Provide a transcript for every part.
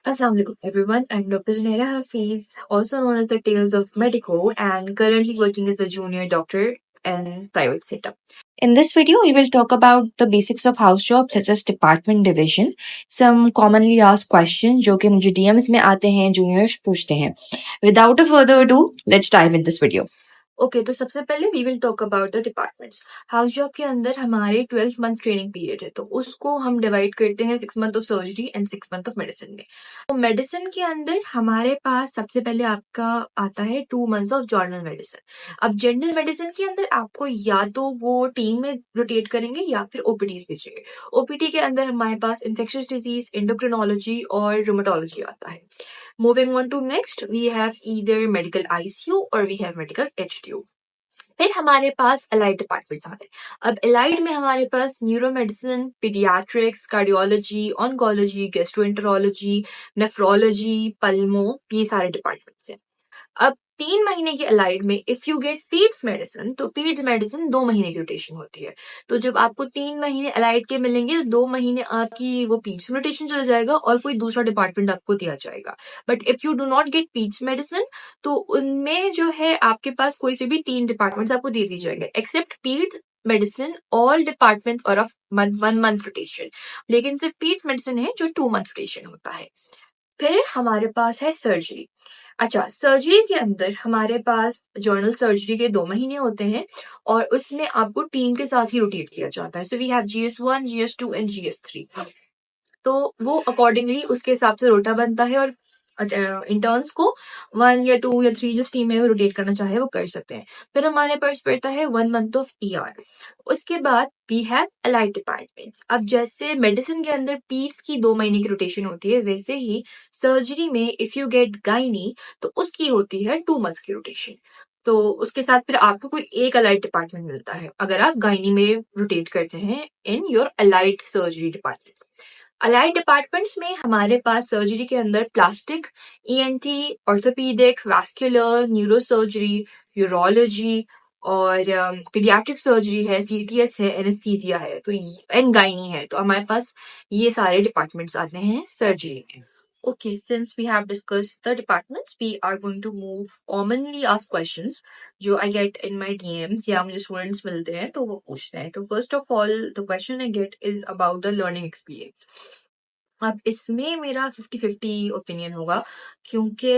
Assalamu alaikum everyone. I'm Dr. Junaira Hafiz, also known as the Tales of Medico, and currently working as a junior doctor in private setup. In this video, we will talk about the basics of house jobs such as department division, some commonly asked questions जो कि मुझे DMs में आते हैं, juniors पूछते हैं. Without a further ado, let's dive in this video. Okay तो सबसे पहले we will talk about the departments. House job के अंदर हमारे 12 मंथ ट्रेनिंग पीरियड है, तो उसको हम डिवाइड करते हैं 6 month of surgery and 6 month of medicine में. तो मेडिसिन के अंदर हमारे पास सबसे पहले आपका आता है 2 मंथ्स ऑफ जर्नल मेडिसिन. अब जनरल मेडिसिन के अंदर आपको या तो वो टीम में रोटेट करेंगे या फिर ओपीडीज भेजेंगे. ओपीडी के अंदर हमारे पास इन्फेक्शियस डिजीज, एंडोक्रिनोलॉजी और रूमेटोलॉजी आता है. Moving on to next, we have either medical ICU or we have medical HDU. फिर हमारे पास अलाइड डिपार्टमेंट्स आते हैं. अब अलाइड में हमारे पास neuro medicine, paediatrics, cardiology, oncology, gastroenterology, nephrology, pulmo, ये सारे डिपार्टमेंट्स हैं. अब 3 महीने के अलाइड में इफ यू गेट पीड्स मेडिसिन, तो पीड्स मेडिसिन 2 महीने की रोटेशन होती है. तो जब आपको 3 महीने अलाइड के मिलेंगे, 2 महीने आपकी वो पीड्स रोटेशन चल जाएगा और कोई दूसरा डिपार्टमेंट आपको दिया जाएगा. But if you do not gate पीड्स medicine, तो उनमें जो है आपके पास कोई से भी 3 डिपार्टमेंट्स आपको दे दिए जाएंगे except peds medicine. All departments और ऑफ 1 मंथ रोटेशन, लेकिन सिर्फ पीड्स मेडिसिन है जो 2 मंथ रोटेशन होता है. फिर हमारे पास है सर्जरी. अच्छा, सर्जरी के अंदर हमारे पास जर्नल सर्जरी के 2 महीने होते हैं और उसमें आपको टीम के साथ ही रोटेट किया जाता है. So we have GS1, GS2 and GS3. तो वो अकॉर्डिंगली उसके हिसाब से रोटा बनता है और इंटर्न्स को 1 या 2 या 3 जिस टीम में वो रोटेट करना चाहे वो कर सकते हैं. फिर हमारे पास पड़ता है 1 मंथ ऑफ ER. उसके बाद वी हैव अलाइड डिपार्टमेंट्स. अब जैसे मेडिसिन के अंदर पीड्स की 2 महीने की रोटेशन होती है, वैसे ही सर्जरी में इफ यू गेट गाइनी तो उसकी होती है 2 मंथ्स की रोटेशन. तो उसके साथ फिर आपको कोई एक अलाइड डिपार्टमेंट मिलता है अगर आप गाइनी में रोटेट करते हैं in your allied surgery departments. Allied departments में हमारे पास सर्जरी के अंदर plastic, ENT, orthopaedic, vascular, neuro surgery, urology और पीडियाट्रिक सर्जरी है, CTS है, एनेस्थीसिया है, तो एंड गाइनी है. तो हमारे पास ये सारे डिपार्टमेंट्स आते हैं सर्जरी में. Okay, since we have discussed the departments, we are going to move commonly asked questions जो I get in my DMs या मुझे students मिलते हैं तो वो पूछते हैं. तो first of all, the question I get is about the learning experience. अब इसमें मेरा 50-50 ओपिनियन होगा क्योंकि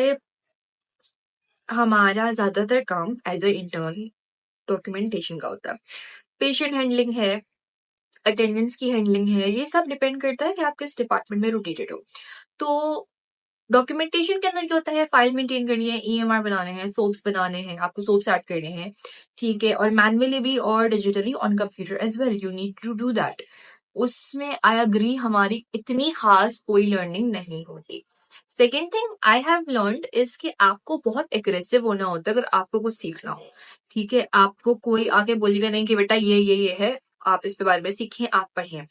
हमारा ज्यादातर काम एज अ इंटर्न डॉक्यूमेंटेशन का होता है. पेशेंट हैंडलिंग है, अटेंडेंस की हैंडलिंग है, ये सब डिपेंड करता है कि आप किस डिपार्टमेंट में रोटेटेड हो. तो डॉक्यूमेंटेशन के अंदर क्या होता है, फाइल मेंटेन करनी है, EMR बनाने हैं, सोप्स बनाने हैं, आपको सोप्स ऐड करने हैं, ठीक है, और मैनुअली भी और digitally on computer as well, you need to do that. उसमें आई अग्री हमारी इतनी खास कोई लर्निंग नहीं होती. Second thing I have learned is कि आपको बहुत एग्रेसिव होना होता है अगर आपको कुछ सीखना हो. ठीक है, आपको कोई आके बोलेगा नहीं कि बेटा ये है, आप इस पे बारे में सीखें, आप पढ़ें,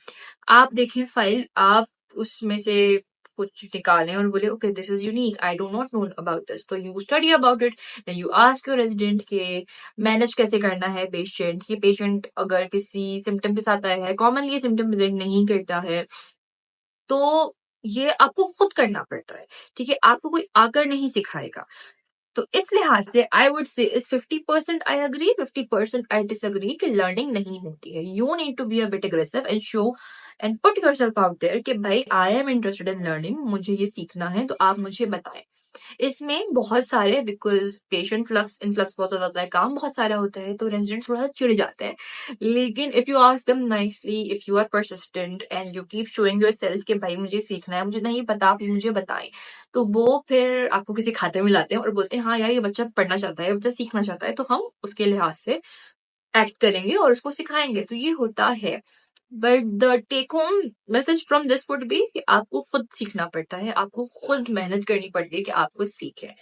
आप देखें फाइल, आप उसमें से कुछ निकालें और बोले okay this is unique, I do not know about this. तो you study about it, then you ask your resident के मैनेज कैसे करना है पेशेंट. ये पेशेंट अगर किसी सिम्टम के साथ आया है, कॉमनली ये सिम्टम प्रेजेंट नहीं करता है, तो ये आपको खुद करना पड़ता है. ठीक है, आपको कोई आकर नहीं सिखाएगा. तो इस लिहाज से आई वुड से इस 50% आई अग्री, 50% आई डिसअग्री कि लर्निंग नहीं होती है. You need to be a bit aggressive and show and put yourself out there कि भाई I am interested in learning, मुझे ये सीखना है, तो आप मुझे बताएं. इसमें बहुत सारे बिकॉज पेशेंट फ्लक्स इनफ्लक्स बहुत ज्यादा होता है, काम बहुत सारा होता है, तो रेजिडेंट्स थोड़ा सा चिढ़ जाते हैं. लेकिन if you ask them nicely, if you are persistent and you keep showing yourself कि भाई मुझे सीखना है, मुझे नहीं पता, आप मुझे बताएं, तो वो फिर आपको किसी खाते में लाते हैं और बोलते हैं हाँ यार ये बच्चा पढ़ना चाहता है, बच्चा सीखना चाहता है, तो हम उसके लिहाज से एक्ट करेंगे और उसको सिखाएंगे. तो ये होता है. But the take home message from this would be कि आपको खुद सीखना पड़ता है, आपको खुद मेहनत करनी पड़ती है कि आप कुछ सीखें.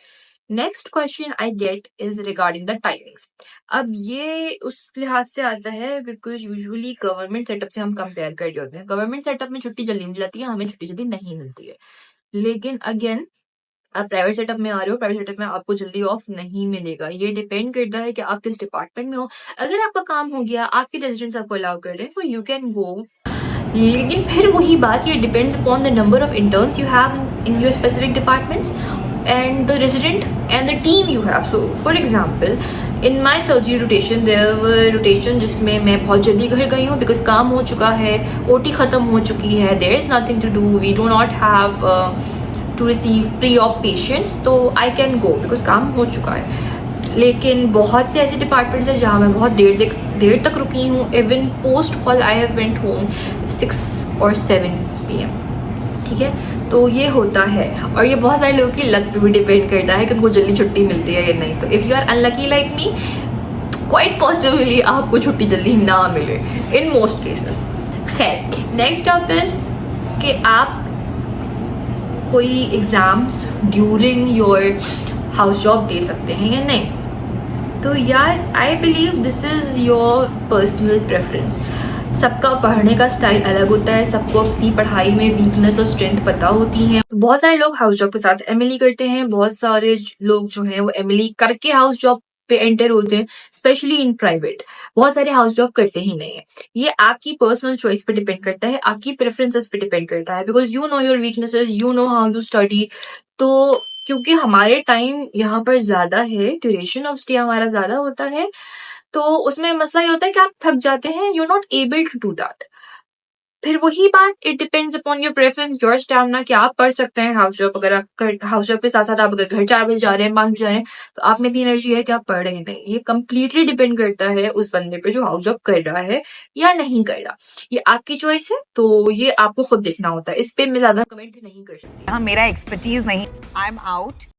Next question I get is regarding the timings. अब ये उस लिहाज से आता है बिकॉज यूजुअली गवर्नमेंट सेटअप से हम कंपेयर कर रहे होते हैं. गवर्नमेंट सेटअप में छुट्टी जल्दी मिल जाती है, हमें छुट्टी जल्दी नहीं मिलती है. लेकिन अगेन आप प्राइवेट सेटअप में आ रहे हो, प्राइवेट सेटअप में आपको जल्दी ऑफ नहीं मिलेगा. ये डिपेंड करता है कि आप किस डिपार्टमेंट में हो. अगर आपका काम हो गया, आपके रेजिडेंट्स आपको अलाउ कर रहे हैं, तो यू कैन गो लेकिन फिर वही बात, ये depends upon the number of interns you have in your specific departments and the resident and the team you have. So for example, in my surgery rotation there were rotation जिसमें मैं बहुत जल्दी घर गई हूँ because काम हो चुका है, OT ख़त्म हो चुकी है, there is nothing to do, we do not have to receive pre-op patients, तो I can go because काम हो चुका है. लेकिन बहुत से ऐसे डिपार्टमेंट्स हैं जहाँ मैं बहुत देर तक रुकी हूँ. Even post call I have went home 6 or 7 PM. ठीक है, तो ये होता है. और ये बहुत सारे लोगों की लक पे भी डिपेंड करता है कि उनको जल्दी छुट्टी मिलती है या नहीं. तो if you are unlucky like me, quite possibly आपको छुट्टी जल्दी ना मिले इन मोस्ट केसेस. खैर, नेक्स्ट अप इज कि आप कोई exams during your house job दे सकते हैं या नहीं. तो यार I believe this is your personal preference. सबका पढ़ने का स्टाइल अलग होता है, सबको अपनी पढ़ाई में वीकनेस और स्ट्रेंथ पता होती है. बहुत सारे लोग हाउस जॉब के साथ एमएलई करते हैं, बहुत सारे लोग जो हैं वो एमएलई करके हाउस जॉब पे एंटर होते हैं, स्पेशली इन प्राइवेट. बहुत सारे हाउस जॉब करते ही नहीं है. ये आपकी पर्सनल चॉइस पे डिपेंड करता है, आपकी प्रेफरेंसेस पे डिपेंड करता है, because you know your weaknesses, you know how you study. तो क्योंकि हमारे टाइम यहाँ पर ज्यादा है, ड्यूरेशन ऑफ स्टे हमारा ज्यादा होता है, तो उसमें मसला ये होता है कि आप थक जाते हैं, you not able to do that. फिर वही बात, it depends upon your preference, your stamina, कि आप पढ़ सकते हैं हाउस जॉब. अगर आप हाउस जॉब के साथ साथ आप अगर घर 4 बजे जा रहे हैं, 5 बजे जा रहे हैं, तो आप में इतनी एनर्जी है कि आप पढ़ रहे हैं नहीं. ये कंप्लीटली डिपेंड करता है उस बंदे पे जो हाउस जॉब कर रहा है या नहीं कर रहा. ये आपकी चॉइस है, तो ये आपको खुद देखना होता है. इस पे मैं ज्यादा कमेंट नहीं कर सकती. हाँ, मेरा एक्सपर्टीज नहीं. I am out.